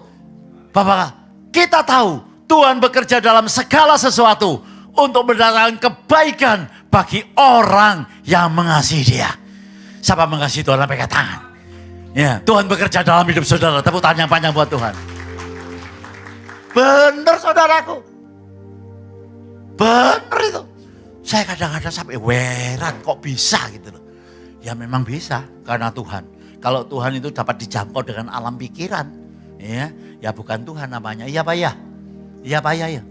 Bapak, kita tahu Tuhan bekerja dalam segala sesuatu untuk mendatangkan kebaikan bagi orang yang mengasihi Dia. Siapa mengasihi Tuhan angkat tangan. Ya, Tuhan bekerja dalam hidup saudara. Tepuk tangan yang panjang buat Tuhan. Benar saudaraku. Benar itu. Saya kadang-kadang sampai weran kok bisa gitu loh. Ya memang bisa karena Tuhan. Kalau Tuhan itu dapat dijangkau dengan alam pikiran. Ya bukan Tuhan namanya. Iya Pak ya. Iya Pak ya.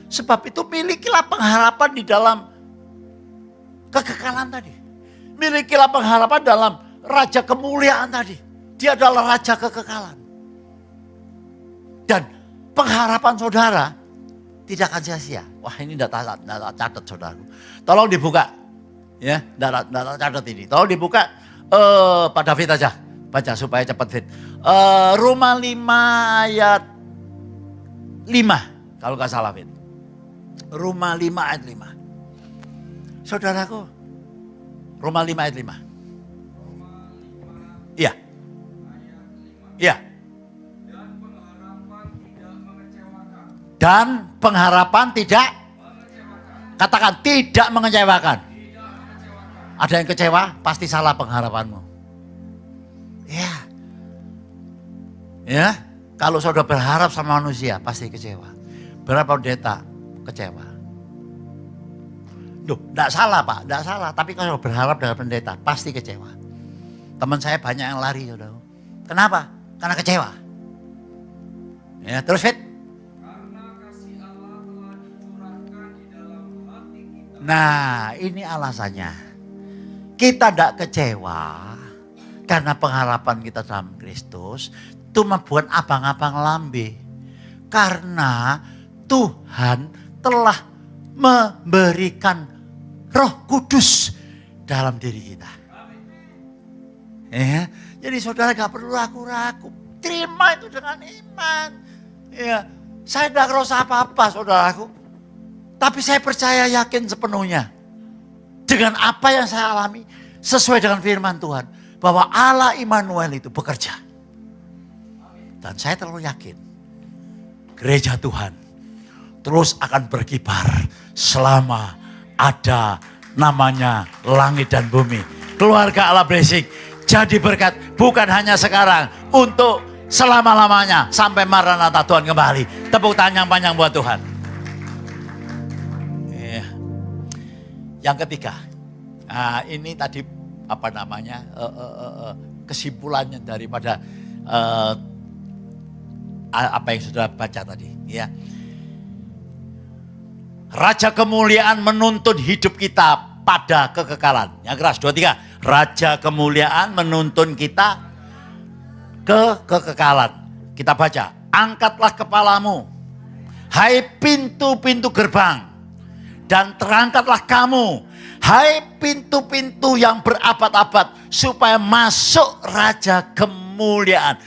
Sebab itu milikilah pengharapan di dalam kekekalan tadi. Milikilah pengharapan dalam raja kemuliaan tadi. Dia adalah raja kekekalan. Dan pengharapan saudara tidak akan sia-sia. Wah ini tidak catat saudara. Tolong dibuka. Ya, tidak catat ini. Tolong dibuka Pak David aja. Baca supaya cepat fit. Roma 5 ayat 5. Kalau nggak salah fit. Roma 5 ayat 5. Saudaraku. Roma 5 ayat 5. Iya. Iya. Dan pengharapan tidak mengecewakan. Katakan tidak mengecewakan. Ada yang kecewa, pasti salah pengharapanmu. Ya. Ya, kalau saudara berharap sama manusia, pasti kecewa. Berapa pendeta kecewa? Duh, enggak salah Pak, enggak salah. Tapi kalau berharap dengan pendeta, pasti kecewa. Teman saya banyak yang lari, saudara. Kenapa? Karena kecewa. Ya, terus Fit. Karena kasih Allah telah dicurahkan di dalam hati kita. Nah, ini alasannya. Kita tidak kecewa karena pengharapan kita dalam Kristus itu membuat abang-abang lambe. Karena Tuhan telah memberikan Roh Kudus dalam diri kita. Ya, jadi saudara gak perlu ragu-ragu. Terima itu dengan iman. Ya, saya tidak ngerasa apa-apa saudaraku. Tapi saya percaya yakin sepenuhnya. Dengan apa yang saya alami, sesuai dengan firman Tuhan. Bahwa Allah Immanuel itu bekerja. Dan saya terlalu yakin. Gereja Tuhan terus akan berkibar selama ada namanya langit dan bumi. Keluarga Allah Blessing jadi berkat bukan hanya sekarang, untuk selama-lamanya sampai Maranatha Tuhan kembali. Tepuk tangan yang panjang buat Tuhan. Yang ketiga, nah ini tadi apa namanya kesimpulannya daripada apa yang sudah baca tadi. Ya, Raja kemuliaan menuntun hidup kita pada kekekalan. Yang keras, 2, 3. Raja kemuliaan menuntun kita ke kekekalan. Kita baca, angkatlah kepalamu, hai pintu-pintu gerbang. Dan terangkatlah kamu, hai pintu-pintu yang berabad-abad, supaya masuk Raja kemuliaan.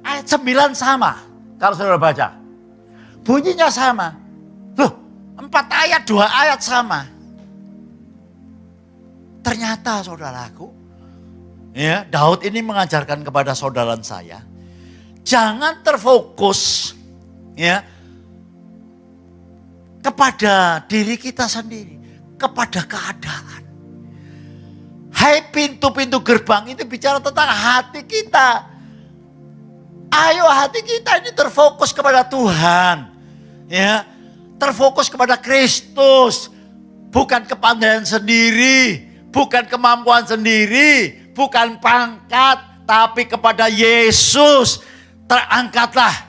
Ayat 9 sama, kalau saudara baca. Bunyinya sama. Loh, 4 ayat, 2 ayat sama. Ternyata saudaraku, ya, Daud ini mengajarkan kepada saudara saya, jangan terfokus ya kepada diri kita sendiri, kepada keadaan. Hai pintu-pintu gerbang, itu bicara tentang hati kita. Ayo hati kita ini terfokus kepada Tuhan. Ya, terfokus kepada Kristus. Bukan kepandaian sendiri, bukan kemampuan sendiri, bukan pangkat, tapi kepada Yesus. Terangkatlah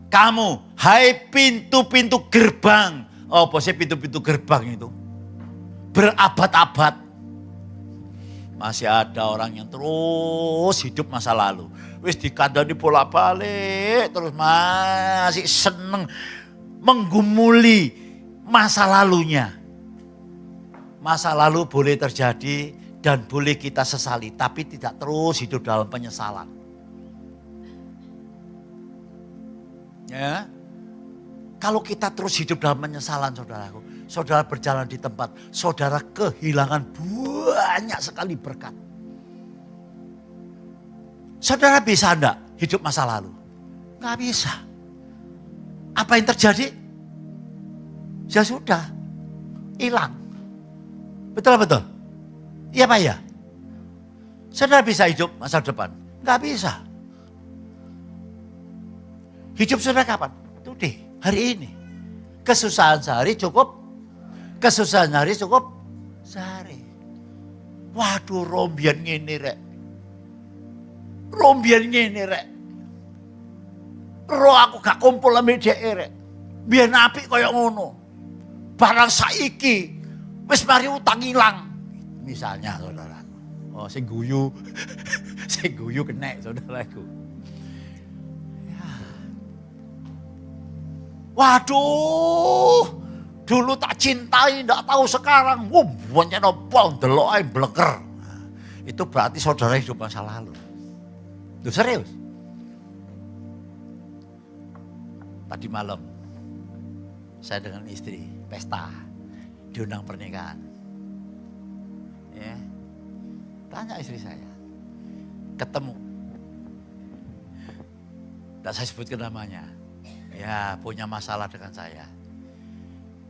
kamu, hai pintu-pintu gerbang. Oh, posisi pintu-pintu gerbang itu berabad-abad. Masih ada orang yang terus hidup masa lalu. Wis dikandani bolak-balik, terus masih seneng menggumuli masa lalunya. Masa lalu boleh terjadi dan boleh kita sesali, tapi tidak terus hidup dalam penyesalan. Ya, kalau kita terus hidup dalam penyesalan, saudaraku, saudara berjalan di tempat, saudara kehilangan banyak sekali berkat. Saudara bisa enggak hidup masa lalu? Enggak bisa. Apa yang terjadi? Ya sudah, hilang. Betul-betul? Iya Pak ya? Saudara bisa hidup masa depan? Enggak bisa. Hidup saudara kapan? Today, hari ini. Kesusahan sehari cukup. Kesusahan hari cukup sehari. Waduh, rombian ngene rek. Rombian ngene rek. Roh aku gak kumpul ambek dhek rek. Biyen apik kaya ngono. Barang saiki wis mari utang ilang. Misalnya saudara. Oh, sing guyu. Sing guyu kena saudaraku. Waduh, dulu tak cintai, tidak tahu sekarang. Banyak nopol, delok ae bleker. Nah, itu berarti saudara hidup masa lalu. Itu serius. Tadi malam, saya dengan istri pesta, diundang pernikahan. Ya, tanya istri saya, ketemu. Dan saya sebutkan namanya. Ya, punya masalah dengan saya.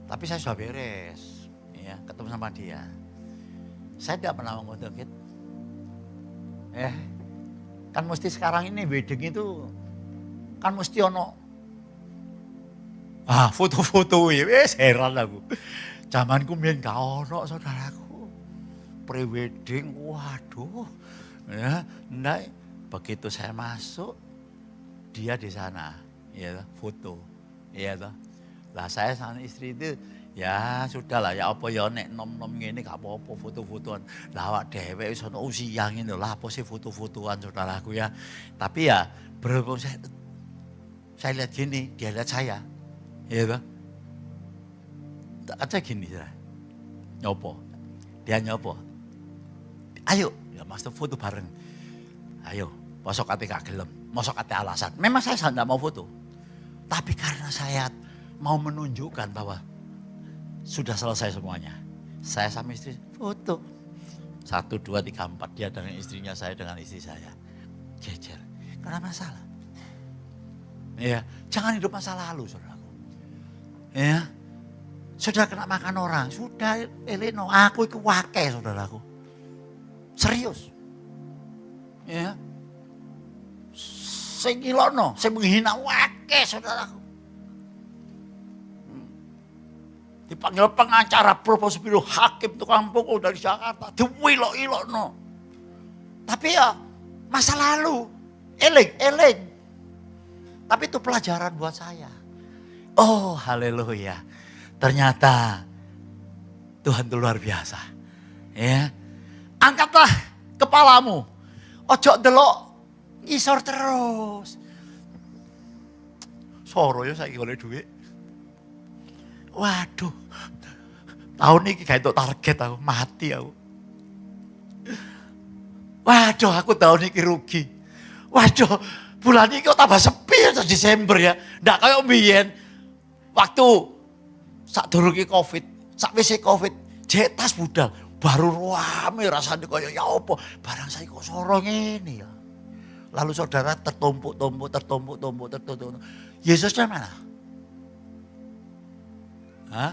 Tapi saya sudah beres, ya, ketemu sama dia. Saya tidak pernah memfoto Kit. Kan mesti sekarang ini wedding itu kan mesti ono foto-foto heran aku. Zamanku mbiyen gak ono saudaraku. Pre-wedding, waduh. Ya, nah, begitu saya masuk dia di sana, ya foto. Iya toh. Lah saya sama istri itu ya sudahlah ya apa ya nek nom-nom ngene gak apa-apa foto-fotoan. Lah awak dhewe wis ono usia ngene lho, lah apa sih foto-fotoan saudaraku ya. Tapi ya berhubung saya lihat gini, dia lihat saya. Iya toh. Aja gini ya. Nyopo. Dia nyopo. Ayo, ya mas foto bareng. Ayo, mosok kate gak gelem, mosok kate alasan. Memang saya tidak mau foto. Tapi karena saya mau menunjukkan bahwa sudah selesai semuanya. Saya sama istri foto. 1, 2, 3, 4. Dia dengan istrinya, saya dengan istri saya. Jejer. Karena masalah. Ya, jangan hidup masa lalu saudaraku. Ya, sudah kena makan orang. Sudah eleno, aku itu wake saudaraku. Serius. Ya. Sing ilono, sing menghina wake saudaraku. Dipanggil pengacara Prof. Biro hakim tukang pukul dari Jakarta. Diwilok-ilokno. Tapi ya masa lalu. Eling. Tapi itu pelajaran buat saya. Oh haleluya. Ternyata Tuhan itu luar biasa. Ya. Angkatlah kepalamu. Ojo delok ngisor terus. Soro ya saiki golek duit. Waduh. Tahun ini gak entuk target aku, mati aku. Waduh, aku tahun ini rugi. Waduh, bulan ini kok tambah sepi ya Desember ya. Ndak kayak mbiyen waktu sadurunge Covid, sakwise Covid, jek tas budal. Baru rame rasanya kayak ya apa, barang saya kok sorong ini ya. Lalu saudara tertumpuk. Yesusnya mana? Hah?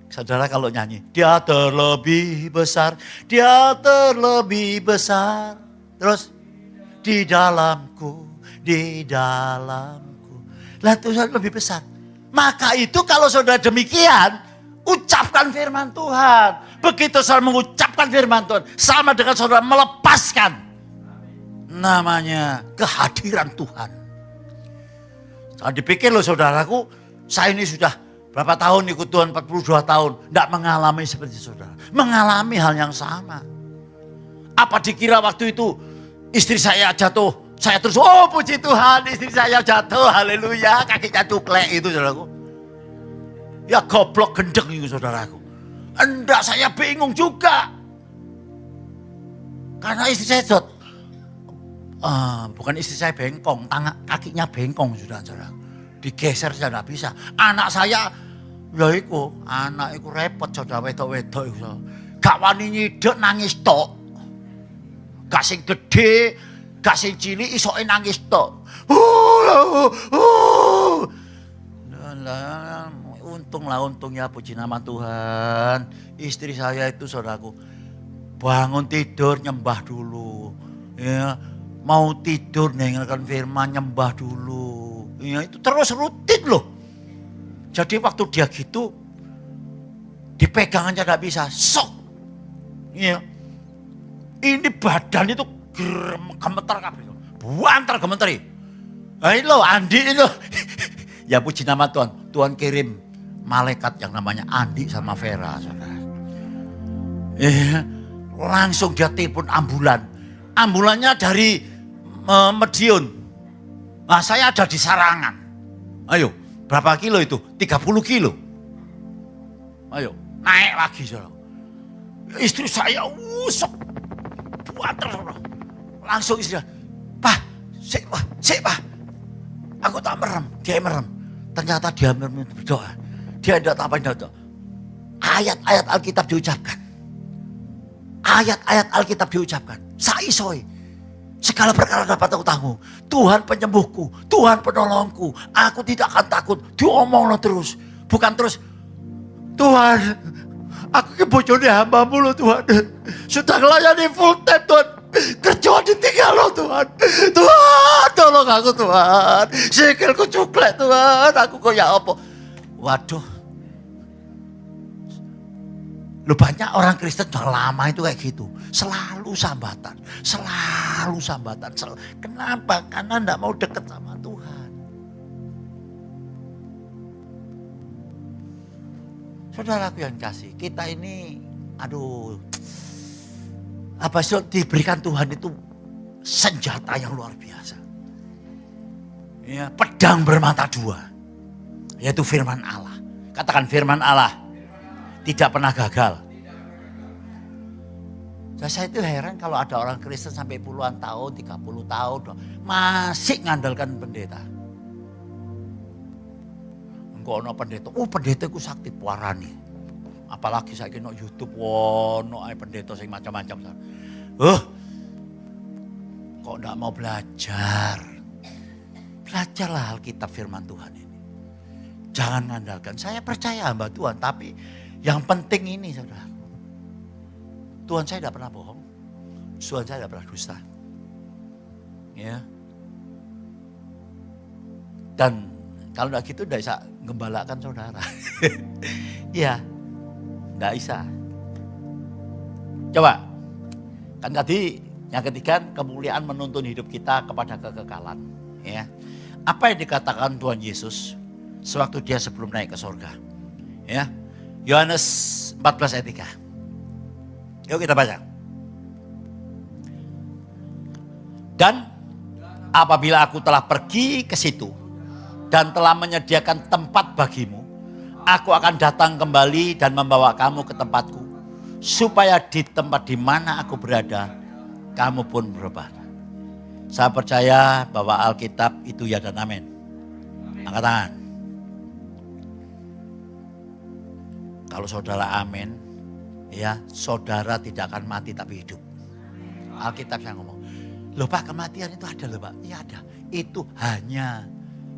Saudara kalau nyanyi, dia terlebih besar. Terus, di dalamku. Lah Tuhan lebih besar. Maka itu kalau saudara demikian, ucapkan firman Tuhan. Begitu saudara mengucapkan firman Tuhan, sama dengan saudara melepaskan namanya kehadiran Tuhan. Jangan dipikir loh saudaraku, saya ini sudah berapa tahun ikut Tuhan, 42 tahun. Tidak mengalami seperti saudara. Mengalami hal yang sama. Apa dikira waktu itu istri saya jatuh, saya terus, oh puji Tuhan istri saya jatuh, haleluya, kakinya tuklek itu saudaraku. Ya goblok gendeng itu saudaraku. Enggak, saya bingung juga. Karena istri saya bukan istri saya bengkong, kakinya bengkong saudara. Digeser saya tidak bisa. Anak saya, ya anak iku repot saudara, wedok-wedok iku. Gak wani nyidek nangis tok. Gak sing gede, gak sing cilik isoke nangis tok. Untung ya puji nama Tuhan. Istri saya itu saudaraku bangun tidur nyembah dulu. Ya, mau tidur dengarkan firman nyembah dulu. Ya, itu terus rutin loh. Jadi waktu dia gitu dipegang aja gak bisa. Sok. Ya. Ini badan itu gemeter kabeh. Buantar gemeteri. Nah ini loh Andi itu. Ya puji nama Tuhan. Tuhan kirim malaikat yang namanya Andi sama Vera, saudara. Langsung dia telepon ambulan. Ambulannya dari Medion. Nah saya ada di Sarangan. Ayo, berapa kilo itu? 30 kilo. Ayo, naik lagi saudara. Istri saya usuk. Buantar saudara. Langsung istri, Pak, sik Pak. Aku tak merem, dia merem. Ternyata dia berdoa. Dia tidak apa-apa. Ayat-ayat Alkitab diucapkan. Ayat-ayat Alkitab diucapkan. Saisoi. Segala perkara dapat aku tanggung. Tuhan penyembuhku. Tuhan penolongku. Aku tidak akan takut. Diomonglah terus. Bukan terus. Tuhan, Aku ke bojone hamba-Mu loh Tuhan. Sudah ngelayani full time Tuhan. Kerjaan ditinggal loh Tuhan. Tuhan tolong aku Tuhan. Sikilku cuklek Tuhan. Aku kayak apa? Waduh. Lu banyak orang Kristen sudah lama itu kayak gitu. Selalu sambatan. Selalu sambatan. Kenapa? Karena enggak mau dekat sama Tuhan. Saudaraku yang kasih, kita ini, aduh, apa sih diberikan Tuhan itu senjata yang luar biasa. Ya, pedang bermata dua, yaitu firman Allah. Katakan firman Allah, tidak pernah gagal. Saya itu heran kalau ada orang Kristen sampai puluhan tahun, 30 tahun, masih ngandalkan pendeta. Engko ana pendeta, pendeta ku sakti puarani. Apalagi saiki no YouTube ono ae pendeta sing macam-macam. Kok ndak mau belajar? Belajarlah Alkitab firman Tuhan ini. Jangan mengandalkan. Saya percaya hamba Tuhan, tapi yang penting ini saudara. Tuhan saya tidak pernah bohong. Tuhan saya tidak pernah dusta. Ya. Dan kalau enggak gitu enggak bisa gembalakan saudara. Iya. Enggak bisa. Coba. Kan tadi yang ketiga kemuliaan menuntun hidup kita kepada kekekalan. Ya. Apa yang dikatakan Tuhan Yesus sewaktu dia sebelum naik ke surga? Ya. Yohanes 14 ayat 3. Yuk kita baca. Dan apabila aku telah pergi ke situ dan telah menyediakan tempat bagimu, aku akan datang kembali dan membawa kamu ke tempatku, supaya di tempat di mana aku berada, kamu pun berada. Saya percaya bahwa Alkitab itu ya dan amin. Angkat tangan. Kalau saudara amin, ya saudara tidak akan mati tapi hidup. Alkitab yang ngomong. Loh Pak, kematian itu ada loh Pak. Iya ada. Itu hanya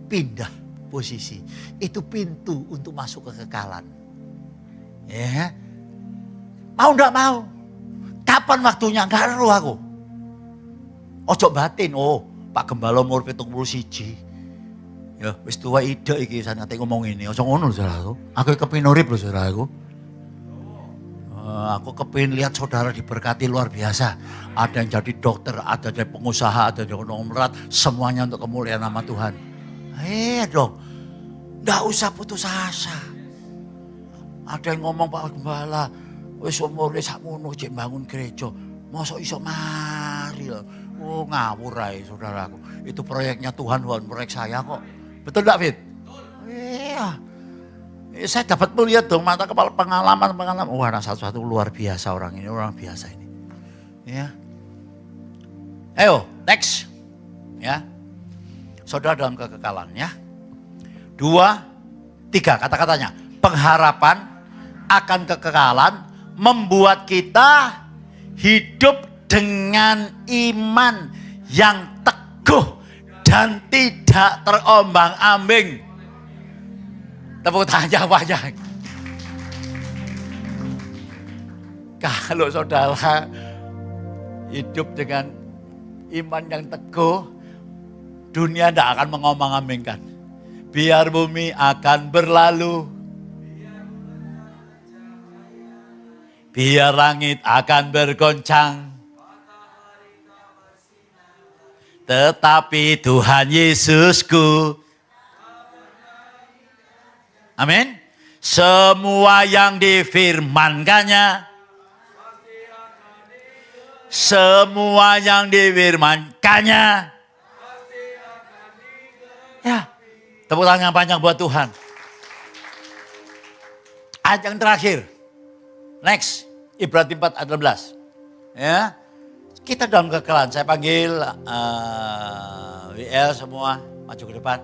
pindah posisi. Itu pintu untuk masuk ke kekekalan. Ya. Mau enggak mau. Kapan waktunya? Enggak tahu aku. Ojo batin. Oh, Pak Gembala umur 71. Ya, wis tua ide iki sanate ngomong ini. Ojo ngono saudaraku. Aku kepin urip lho saudaraku. Aku kepin lihat saudara diberkati luar biasa. Ada yang jadi dokter, ada yang pengusaha, ada yang konglomerat. Semuanya untuk kemuliaan nama Tuhan. Dong. Nggak usah putus asa. Ada yang ngomong Pak Gembala. Wis umurnya sakmono jek bangun gereja. Mosok iso mari lho. Oh ngawur ae saudaraku. Itu proyeknya Tuhan, bukan proyek saya kok. Betul enggak Fit? Iya. Saya dapat melihat dong mata kepala pengalaman. Wah, satu-satu luar biasa orang ini, orang biasa ini. Ya. Ayo, next. Ya. Saudara dalam kekekalan ya. 2, 3 kata-katanya. Pengharapan akan kekekalan membuat kita hidup dengan iman yang teguh dan tidak terombang-ambing. Tepuk tangan yang banyak. Kalau saudara hidup dengan iman yang teguh, dunia tidak akan mengombang-ambingkan. Biar bumi akan berlalu, biar langit akan bergoncang, tetapi Tuhan Yesusku, amin. Semua yang difirmankannya, semua yang difirmankannya, ya, tepuk tangan panjang buat Tuhan. Ayat yang terakhir, next, Ibrani 4 ayat 16. Ya, kita dalam kekekalan. Saya panggil WL semua maju ke depan.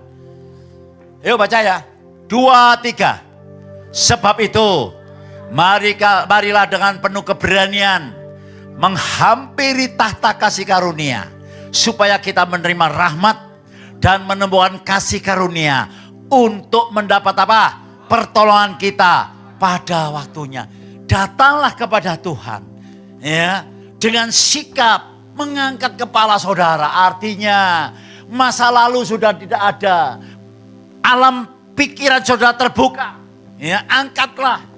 Yuk baca ya. 2, 3. Sebab itu, marilah dengan penuh keberanian menghampiri tahta kasih karunia, supaya kita menerima rahmat dan menemukan kasih karunia untuk mendapat apa? Pertolongan kita pada waktunya. datanglah kepada Tuhan. Ya, dengan sikap mengangkat kepala saudara. Artinya masa lalu sudah tidak ada. Alam pikiran saudara terbuka. Ya, angkatlah.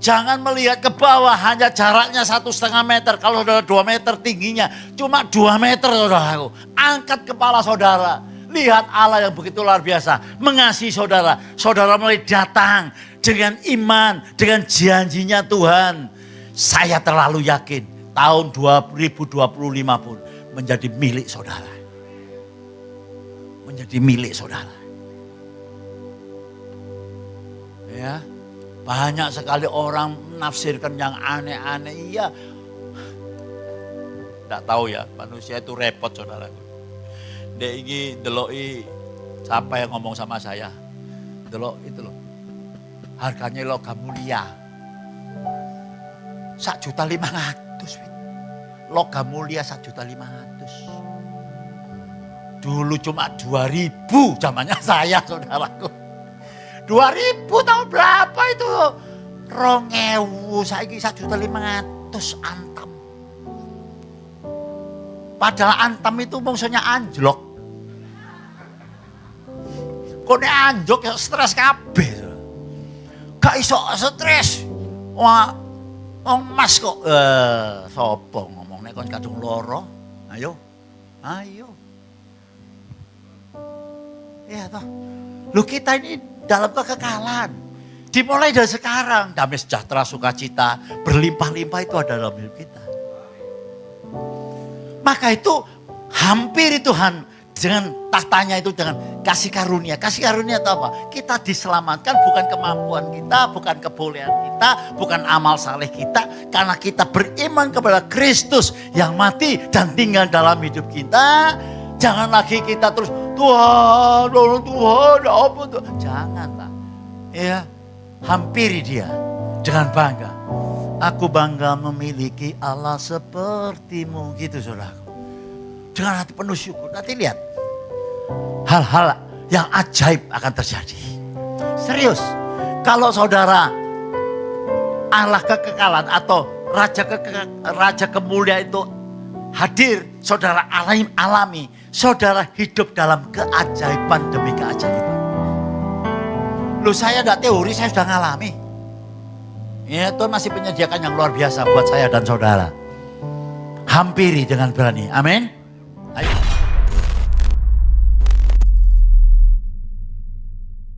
Jangan melihat ke bawah, hanya jaraknya 1,5 meter. Kalau saudara 2 meter tingginya, cuma 2 meter saudaraku. Angkat kepala saudara. Lihat Allah yang begitu luar biasa. Mengasihi saudara. Saudara mulai datang dengan iman, dengan janjinya Tuhan. Saya terlalu yakin tahun 2025 pun menjadi milik saudara. Menjadi milik saudara. Ya, banyak sekali orang menafsirkan yang aneh-aneh. Iya, tidak tahu ya, manusia itu repot saudaraku. Dia ingin deloi siapa yang ngomong sama saya. Delok itu loh. Harganya logam mulia. 1,5 juta. Logam mulia 1,5 juta. Dulu cuma 2.000 zamannya saya saudaraku. 2.000 tahun berapa itu? 2.000 saiki 1,5 juta antam. Padahal antam itu maksudnya anjlok. Kok nek anjlok ya stres kabeh. Gak iso stres. Wah, mas kok sapa ngomong nek kon kadung loro. Ayo. Ayo. Ya toh. Lu kita ini dalam kekekalan. Dimulai dari sekarang. Damai sejahtera, sukacita, berlimpah-limpah itu ada dalam hidup kita. Maka itu hampiri Tuhan dengan tahtanya itu dengan kasih karunia. Kasih karunia itu apa? Kita diselamatkan bukan kemampuan kita, bukan kebolehan kita, bukan amal saleh kita. Karena kita beriman kepada Kristus yang mati dan tinggal dalam hidup kita. Jangan lagi kita terus, Tuhan, apa Tuhan. Janganlah. Ya, hampiri dia dengan bangga. Aku bangga memiliki Allah sepertimu, gitu saudaraku. Dengan hati penuh syukur, nanti lihat. Hal-hal yang ajaib akan terjadi. Serius, kalau saudara Allah kekekalan atau Raja kemuliaan itu hadir, saudara alami, saudara hidup dalam keajaiban demi keajaiban. Loh saya tidak teori, saya sudah ngalami. Ya, Tuhan masih menyediakan yang luar biasa buat saya dan saudara. Hampiri dengan berani. Amin.